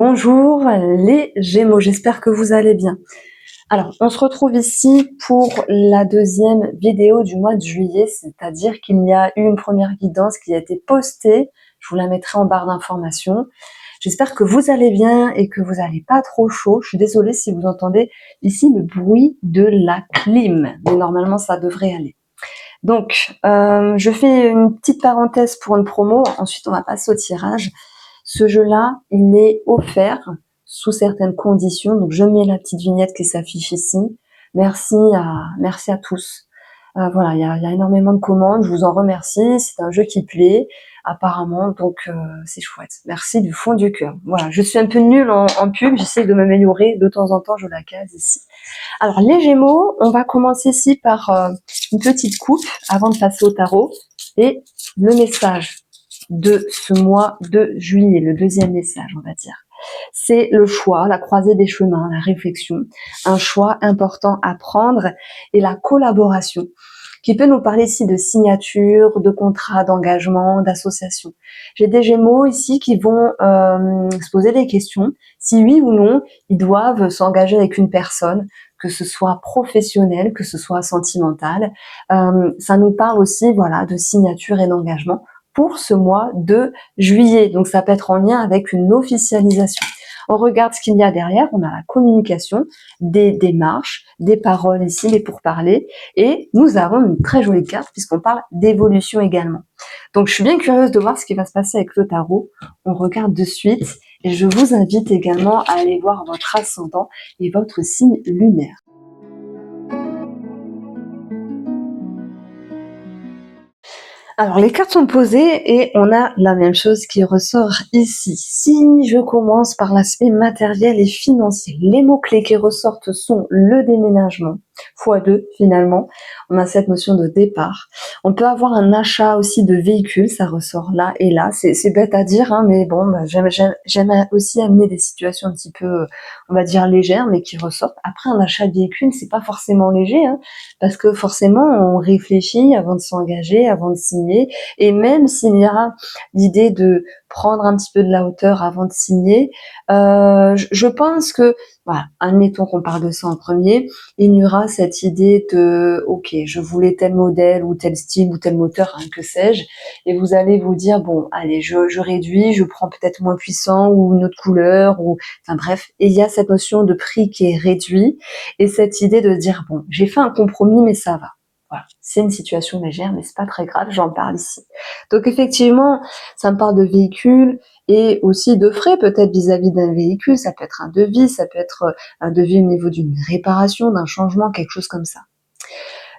Bonjour les Gémeaux, j'espère que vous allez bien. Alors, on se retrouve ici pour la deuxième vidéo du mois de juillet, c'est-à-dire qu'il y a eu une première guidance qui a été postée, je vous la mettrai en barre d'informations. J'espère que vous allez bien et que vous n'allez pas trop chaud. Je suis désolée si vous entendez ici le bruit de la clim, mais normalement ça devrait aller. Donc, je fais une petite parenthèse pour une promo, ensuite on va passer au tirage. Ce jeu-là, il est offert sous certaines conditions. Donc, je mets la petite vignette qui s'affiche ici. Merci à tous. Voilà, il y a énormément de commandes. Je vous en remercie. C'est un jeu qui plaît, apparemment. Donc, c'est chouette. Merci du fond du cœur. Voilà, je suis un peu nulle en pub. J'essaie de m'améliorer. De temps en temps, je la case ici. Alors, les Gémeaux, on va commencer ici par une petite coupe avant de passer au tarot. Et le message de ce mois de juillet, le deuxième message, on va dire. C'est le choix, la croisée des chemins, la réflexion, un choix important à prendre et la collaboration qui peut nous parler ici de signature, de contrat, d'engagement, d'association. J'ai des Gémeaux ici qui vont se poser des questions, si oui ou non, ils doivent s'engager avec une personne, que ce soit professionnel, que ce soit sentimental. Ça nous parle aussi, voilà, de signature et d'engagement pour ce mois de juillet. Donc ça peut être en lien avec une officialisation. On regarde ce qu'il y a derrière, on a la communication, des démarches, des paroles ici, les pourparlers, et nous avons une très jolie carte puisqu'on parle d'évolution également. Donc je suis bien curieuse de voir ce qui va se passer avec le tarot. On regarde de suite et je vous invite également à aller voir votre ascendant et votre signe lunaire. Alors, les cartes sont posées et on a la même chose qui ressort ici. Si je commence par l'aspect matériel et financier, les mots-clés qui ressortent sont le déménagement, x2 finalement. On a cette notion de départ. On peut avoir un achat aussi de véhicules, ça ressort là et là. C'est bête à dire, hein, mais bon, j'aime aussi amener des situations un petit peu, on va dire, légères, mais qui ressortent. Après, un achat de véhicule, c'est pas forcément léger, hein, parce que forcément, on réfléchit avant de s'engager, avant de signer. Et même s'il y a l'idée de prendre un petit peu de la hauteur avant de signer, je pense que, voilà, admettons qu'on parle de ça en premier, il y aura cette idée de, ok, je voulais tel modèle ou tel style ou tel moteur, hein, que sais-je, et vous allez vous dire, bon, allez, je réduis, je prends peut-être moins puissant ou une autre couleur, ou, enfin bref, et il y a cette notion de prix qui est réduit, et cette idée de dire, bon, j'ai fait un compromis, mais ça va. Voilà. C'est une situation légère, mais c'est pas très grave, j'en parle ici. Donc effectivement, ça me parle de véhicule et aussi de frais peut-être vis-à-vis d'un véhicule. Ça peut être un devis, ça peut être un devis au niveau d'une réparation, d'un changement, quelque chose comme ça.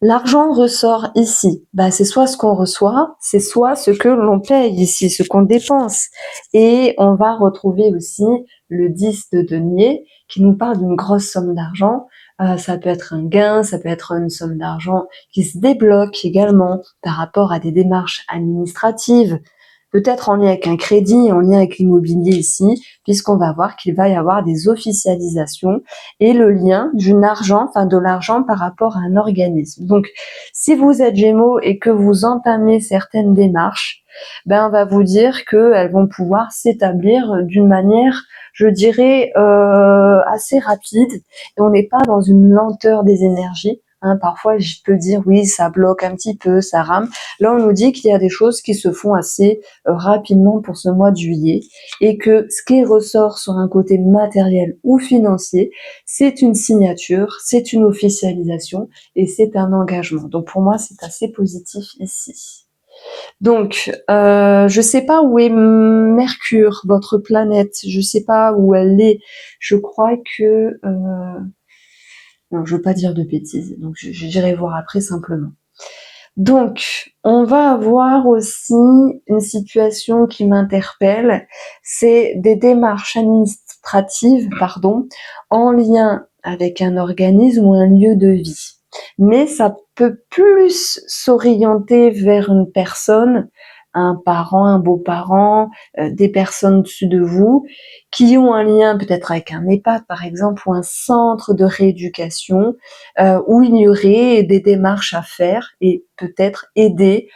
L'argent ressort ici. Bah, c'est soit ce qu'on reçoit, c'est soit ce que l'on paye ici, ce qu'on dépense. Et on va retrouver aussi le 10 de denier qui nous parle d'une grosse somme d'argent. Ça peut être un gain, ça peut être une somme d'argent qui se débloque également par rapport à des démarches administratives, peut-être en lien avec un crédit, en lien avec l'immobilier ici, puisqu'on va voir qu'il va y avoir des officialisations et le lien d'une argent, enfin de l'argent par rapport à un organisme. Donc, si vous êtes Gémeaux et que vous entamez certaines démarches, ben on va vous dire qu'elles vont pouvoir s'établir d'une manière, je dirais, assez rapide. Et on n'est pas dans une lenteur des énergies. Hein, parfois, je peux dire oui, ça bloque un petit peu, ça rame. Là, on nous dit qu'il y a des choses qui se font assez rapidement pour ce mois de juillet et que ce qui ressort sur un côté matériel ou financier, c'est une signature, c'est une officialisation et c'est un engagement. Donc pour moi, c'est assez positif ici. Donc, je sais pas où est Mercure, votre planète. Je sais pas où elle est. Je crois que non, je veux pas dire de bêtises. Donc, j'irai voir après simplement. Donc, on va avoir aussi une situation qui m'interpelle, c'est des démarches administratives, en lien avec un organisme ou un lieu de vie. Mais ça peut plus s'orienter vers une personne, un parent, un beau-parent, des personnes au-dessus de vous, qui ont un lien peut-être avec un EHPAD par exemple, ou un centre de rééducation, où il y aurait des démarches à faire et peut-être aider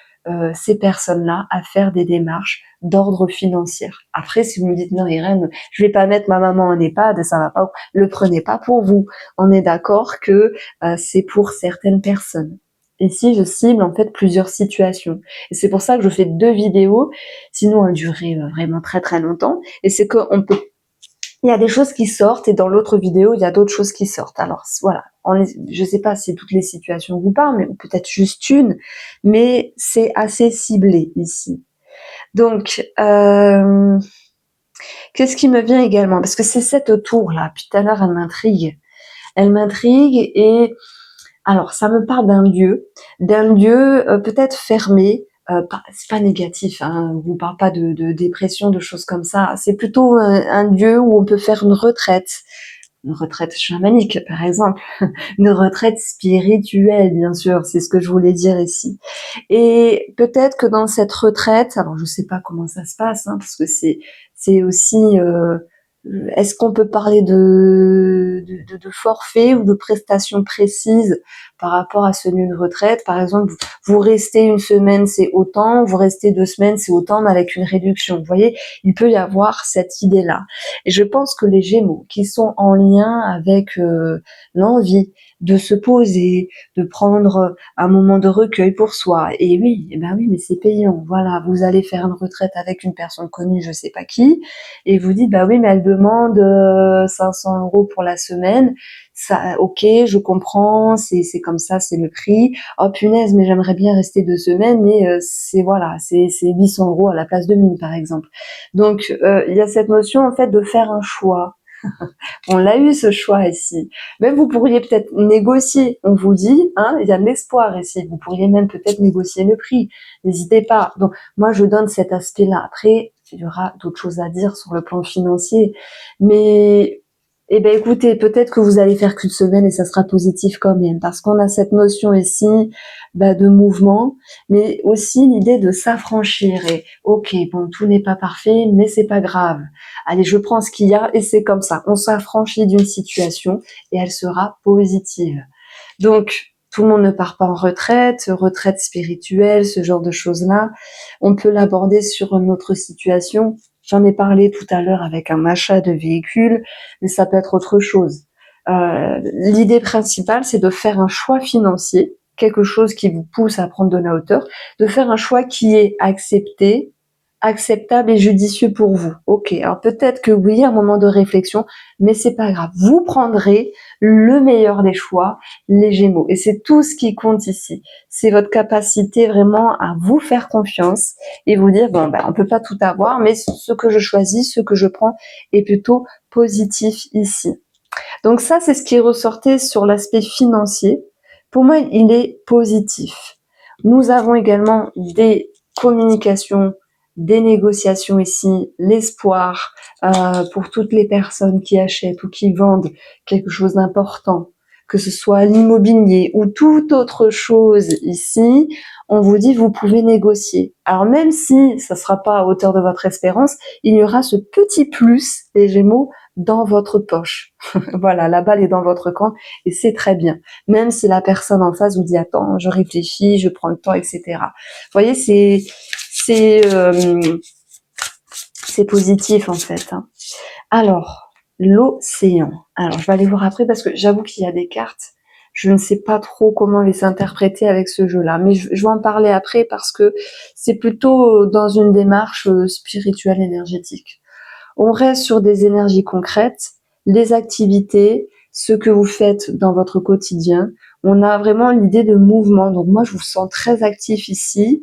ces personnes-là à faire des démarches d'ordre financier. Après, si vous me dites non Irène, je vais pas mettre ma maman en EHPAD, ça va pas, le prenez pas pour vous. On est d'accord que c'est pour certaines personnes. Ici, je cible en fait plusieurs situations. Et c'est pour ça que je fais 2 vidéos, sinon elles dureraient vraiment très très longtemps. Et c'est qu'on peut, il y a des choses qui sortent et dans l'autre vidéo, il y a d'autres choses qui sortent. Alors voilà, je sais pas si toutes les situations vous parlent, mais peut-être juste une, mais c'est assez ciblé ici. Donc, qu'est-ce qui me vient également? Parce que c'est cette tour-là, puis tout à l'heure, elle m'intrigue. Elle m'intrigue et alors, ça me parle d'un lieu peut-être fermé. C'est pas négatif, hein, on vous parle pas de dépression, de choses comme ça. C'est plutôt un lieu où on peut faire une retraite chamanique, par exemple, une retraite spirituelle, bien sûr. C'est ce que je voulais dire ici. Et peut-être que dans cette retraite, alors je sais pas comment ça se passe, hein, parce que c'est aussi est-ce qu'on peut parler de forfait ou de prestations précises par rapport à ce lieu de retraite? Par exemple, vous restez une semaine, c'est autant, vous restez 2 semaines, c'est autant, mais avec une réduction. Vous voyez, il peut y avoir cette idée-là. Et je pense que les Gémeaux, qui sont en lien avec l'envie de se poser, de prendre un moment de recueil pour soi. Et oui, eh ben oui, mais c'est payant. Voilà, vous allez faire une retraite avec une personne connue, je sais pas qui, et vous dites, bah oui, mais elle demande 500 € pour la semaine. Ça, ok, je comprends, c'est comme ça, c'est le prix. Oh punaise, mais j'aimerais bien rester 2 semaines, mais c'est voilà, c'est 800 € à la place de 1000 par exemple. Donc il y a cette notion en fait de faire un choix. On l'a eu ce choix ici. Même vous pourriez peut-être négocier. On vous dit, hein, il y a de l'espoir ici. Vous pourriez même peut-être négocier le prix. N'hésitez pas. Donc moi je donne cet aspect-là. Après, il y aura d'autres choses à dire sur le plan financier, mais eh ben écoutez, peut-être que vous allez faire qu'une semaine et ça sera positif quand même, parce qu'on a cette notion ici de mouvement, mais aussi l'idée de s'affranchir. Et ok, bon, tout n'est pas parfait, mais c'est pas grave. Allez, je prends ce qu'il y a et c'est comme ça. On s'affranchit d'une situation et elle sera positive. Donc, tout le monde ne part pas en retraite spirituelle, ce genre de choses-là. On peut l'aborder sur une autre situation. J'en ai parlé tout à l'heure avec un achat de véhicule, mais ça peut être autre chose. L'idée principale, c'est de faire un choix financier, quelque chose qui vous pousse à prendre de la hauteur, de faire un choix qui est accepté, acceptable et judicieux pour vous. Ok, alors peut-être que oui, un moment de réflexion, mais c'est pas grave. Vous prendrez le meilleur des choix, les Gémeaux. Et c'est tout ce qui compte ici. C'est votre capacité vraiment à vous faire confiance et vous dire, bon, on peut pas tout avoir, mais ce que je choisis, ce que je prends est plutôt positif ici. Donc ça, c'est ce qui est ressorti sur l'aspect financier. Pour moi, il est positif. Nous avons également des communications, des négociations ici, l'espoir pour toutes les personnes qui achètent ou qui vendent quelque chose d'important, que ce soit l'immobilier ou toute autre chose ici, on vous dit vous pouvez négocier. Alors même si ça ne sera pas à hauteur de votre espérance, il y aura ce petit plus, les Gémeaux, dans votre poche. Voilà, la balle est dans votre camp et c'est très bien. Même si la personne en face vous dit attends, je réfléchis, je prends le temps, etc. Vous voyez, c'est positif en fait. Hein. Alors, l'océan. Alors, je vais aller voir après parce que j'avoue qu'il y a des cartes. Je ne sais pas trop comment les interpréter avec ce jeu-là, mais je vais en parler après parce que c'est plutôt dans une démarche spirituelle énergétique. On reste sur des énergies concrètes, les activités, ce que vous faites dans votre quotidien. On a vraiment l'idée de mouvement. Donc moi, je vous sens très actif ici.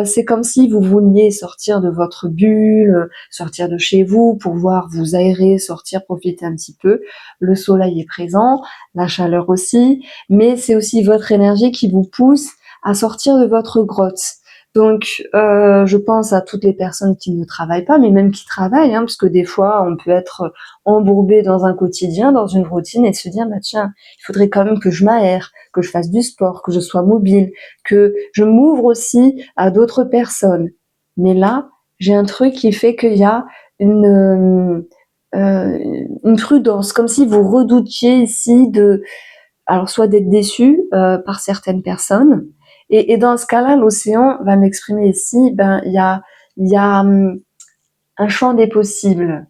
C'est comme si vous vouliez sortir de votre bulle, sortir de chez vous, pouvoir vous aérer, sortir, profiter un petit peu. Le soleil est présent, la chaleur aussi, mais c'est aussi votre énergie qui vous pousse à sortir de votre grotte. Donc, je pense à toutes les personnes qui ne travaillent pas, mais même qui travaillent, hein, parce que des fois, on peut être embourbé dans un quotidien, dans une routine, et se dire, tiens, il faudrait quand même que je m'aère, que je fasse du sport, que je sois mobile, que je m'ouvre aussi à d'autres personnes. Mais là, j'ai un truc qui fait qu'il y a une prudence, comme si vous redoutiez ici alors soit d'être déçu par certaines personnes, Et dans ce cas-là, l'océan va m'exprimer ici, il y a un champ des possibles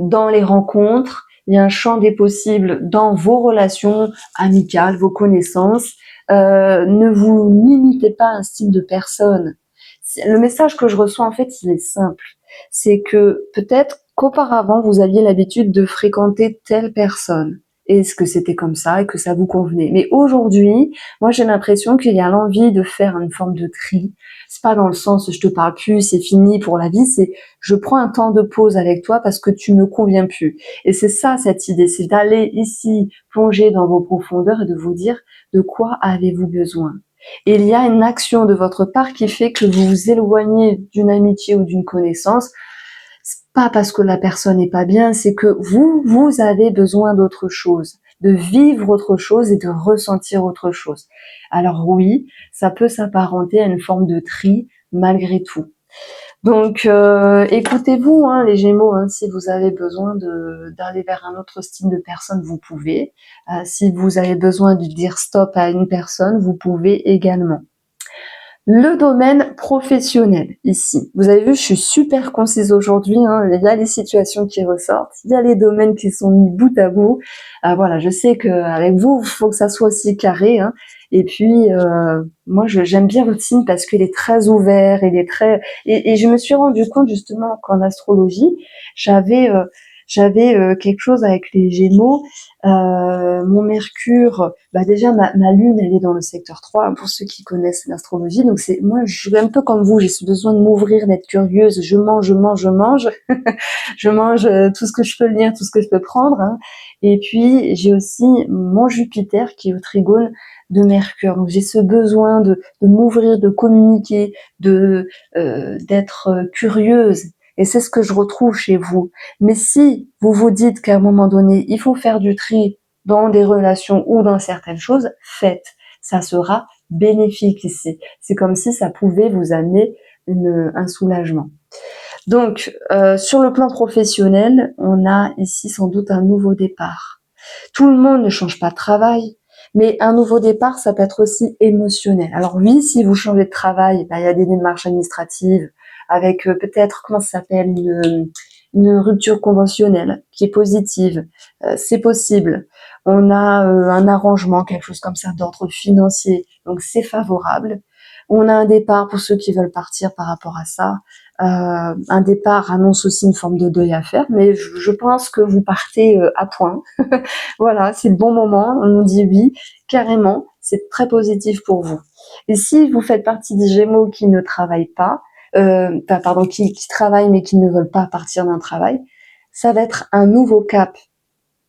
dans les rencontres, il y a un champ des possibles dans vos relations amicales, vos connaissances. Ne vous limitez pas à un style de personne. Le message que je reçois, en fait, il est simple. C'est que peut-être qu'auparavant, vous aviez l'habitude de fréquenter telle personne. Est-ce que c'était comme ça et que ça vous convenait? Mais aujourd'hui, moi, j'ai l'impression qu'il y a l'envie de faire une forme de tri. C'est pas dans le sens je te parle plus, c'est fini pour la vie, c'est je prends un temps de pause avec toi parce que tu me conviens plus. Et c'est ça, cette idée, c'est d'aller ici plonger dans vos profondeurs et de vous dire de quoi avez-vous besoin. Et il y a une action de votre part qui fait que vous vous éloignez d'une amitié ou d'une connaissance. C'est pas parce que la personne n'est pas bien, c'est que vous avez besoin d'autre chose, de vivre autre chose et de ressentir autre chose. Alors oui, ça peut s'apparenter à une forme de tri malgré tout. Donc, écoutez-vous, hein, les Gémeaux, hein, si vous avez besoin d'aller vers un autre style de personne, vous pouvez. Si vous avez besoin de dire stop à une personne, vous pouvez également. Le domaine professionnel, ici. Vous avez vu, je suis super concise aujourd'hui, hein. Il y a les situations qui ressortent, il y a les domaines qui sont mis bout à bout. Voilà, je sais qu'avec vous, il faut que ça soit aussi carré, hein. Et puis, moi, j'aime bien votre signe parce qu'il est très ouvert, il est très... Et je me suis rendu compte, justement, qu'en astrologie, j'avais quelque chose avec les Gémeaux. Mon Mercure, déjà ma lune, elle est dans le secteur 3, hein, pour ceux qui connaissent l'astrologie. Donc moi, je suis un peu comme vous, j'ai besoin de m'ouvrir, d'être curieuse. Je mange, je mange tout ce que je peux lire, tout ce que je peux prendre. Hein. Et puis j'ai aussi mon Jupiter qui est au trigone de Mercure. Donc j'ai ce besoin de m'ouvrir, de communiquer, d'être curieuse. Et c'est ce que je retrouve chez vous. Mais si vous vous dites qu'à un moment donné, il faut faire du tri dans des relations ou dans certaines choses, faites. Ça sera bénéfique ici. C'est comme si ça pouvait vous amener un soulagement. Donc, sur le plan professionnel, on a ici sans doute un nouveau départ. Tout le monde ne change pas de travail, mais un nouveau départ, ça peut être aussi émotionnel. Alors oui, si vous changez de travail, il y a des démarches administratives avec peut-être, comment ça s'appelle, une rupture conventionnelle qui est positive. C'est possible. On a un arrangement, quelque chose comme ça d'ordre financier, donc c'est favorable. On a un départ pour ceux qui veulent partir par rapport à ça. Un départ annonce aussi une forme de deuil à faire, mais je pense que vous partez à point. Voilà, c'est le bon moment. On nous dit oui, carrément, c'est très positif pour vous. Et si vous faites partie des Gémeaux qui ne travaillent pas, qui travaillent mais qui ne veulent pas partir d'un travail, ça va être un nouveau cap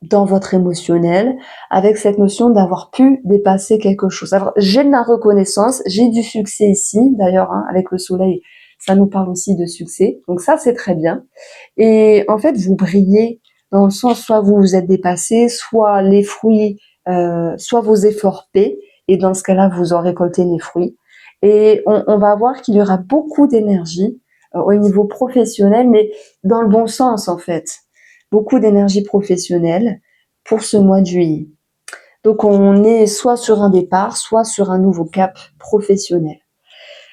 dans votre émotionnel, avec cette notion d'avoir pu dépasser quelque chose. Alors, j'ai de la reconnaissance, j'ai du succès ici, d'ailleurs, hein, avec le soleil, ça nous parle aussi de succès, donc ça, c'est très bien. Et en fait, vous brillez dans le sens, soit vous vous êtes dépassé, soit les fruits, soit vos efforts paient, et dans ce cas-là, vous en récoltez les fruits. Et on va voir qu'il y aura beaucoup d'énergie au niveau professionnel, mais dans le bon sens, en fait. Beaucoup d'énergie professionnelle pour ce mois de juillet. Donc on est soit sur un départ, soit sur un nouveau cap professionnel.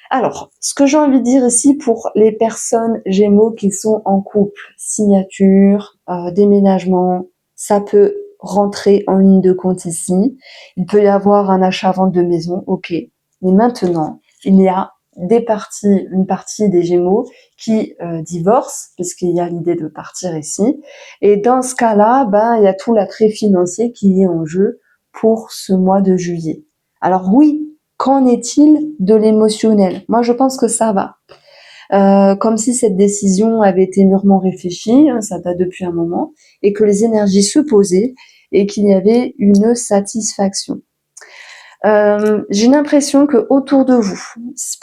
Alors, ce que j'ai envie de dire ici pour les personnes Gémeaux qui sont en couple, signature, déménagement, ça peut rentrer en ligne de compte ici. Il peut y avoir un achat-vente de maison, ok. Mais maintenant, il y a une partie des Gémeaux qui divorcent, puisqu'il y a l'idée de partir ici. Et dans ce cas-là, il y a tout l'attrait financier qui est en jeu pour ce mois de juillet. Alors oui, qu'en est-il de l'émotionnel? Moi, je pense que ça va. Comme si cette décision avait été mûrement réfléchie, hein, ça date depuis un moment, et que les énergies se posaient et qu'il y avait une satisfaction. J'ai l'impression que autour de vous,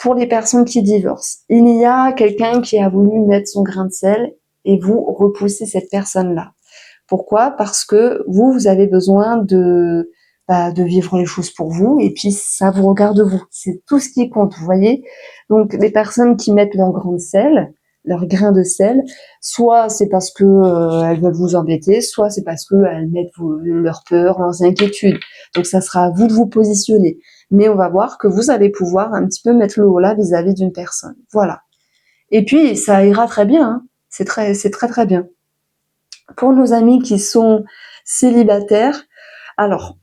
pour les personnes qui divorcent, il y a quelqu'un qui a voulu mettre son grain de sel et vous repoussez cette personne-là. Pourquoi? Parce que vous avez besoin de vivre les choses pour vous et puis ça vous regarde vous. C'est tout ce qui compte, vous voyez. Donc les personnes qui mettent leur grain de sel, leur grain de sel, soit c'est parce que elles veulent vous embêter, soit c'est parce que elles mettent leurs peurs, leurs inquiétudes. Donc ça sera à vous de vous positionner. mais on va voir que vous allez pouvoir un petit peu mettre le haut là vis-à-vis d'une personne. Voilà. Et puis, ça ira très bien, hein. C'est très bien. Pour nos amis qui sont célibataires, alors,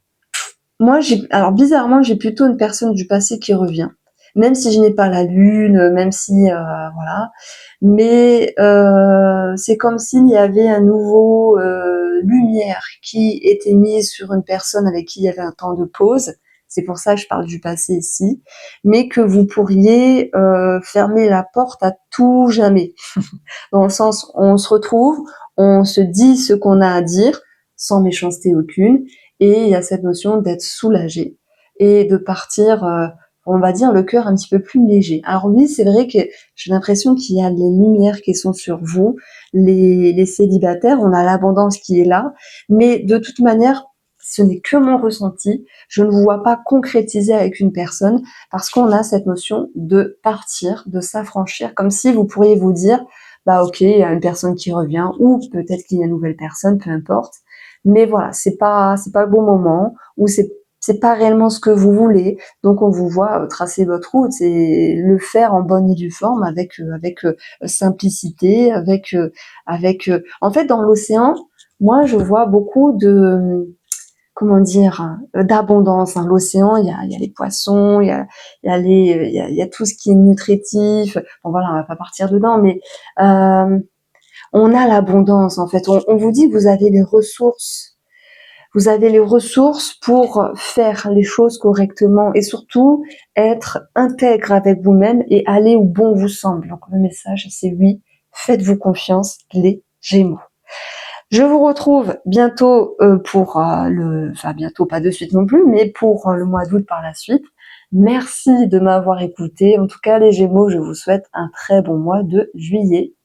alors bizarrement, j'ai plutôt une personne du passé qui revient. Même si je n'ai pas la lune, même si, voilà. Mais c'est comme s'il y avait un nouveau lumière qui était mise sur une personne avec qui il y avait un temps de pause. C'est pour ça que je parle du passé ici. Mais que vous pourriez fermer la porte à tout jamais. Dans le sens, on se retrouve, on se dit ce qu'on a à dire, sans méchanceté aucune, et il y a cette notion d'être soulagé et de partir, on va dire, le cœur un petit peu plus léger. Alors oui, c'est vrai que j'ai l'impression qu'il y a des lumières qui sont sur vous, les célibataires, on a l'abondance qui est là, mais de toute manière, ce n'est que mon ressenti. Je ne vous vois pas concrétiser avec une personne parce qu'on a cette notion de partir, de s'affranchir, comme si vous pourriez vous dire, bah ok, il y a une personne qui revient, ou peut-être qu'il y a une nouvelle personne, peu importe. Mais voilà, c'est pas le bon moment, ou c'est pas réellement ce que vous voulez. Donc on vous voit tracer votre route et le faire en bonne et due forme avec simplicité, en fait dans l'océan, moi je vois beaucoup de comment dire, d'abondance, hein. L'océan, il y a les poissons, il y a tout ce qui est nutritif. Bon voilà, on va pas partir dedans, mais on a l'abondance en fait. On vous dit que vous avez les ressources. Vous avez les ressources pour faire les choses correctement et surtout être intègre avec vous-même et aller où bon vous semble. Donc le message c'est oui, faites-vous confiance les Gémeaux. Je vous retrouve bientôt pour enfin bientôt, pas de suite non plus, mais pour le mois d'août par la suite. Merci de m'avoir écouté. En tout cas, les Gémeaux, je vous souhaite un très bon mois de juillet.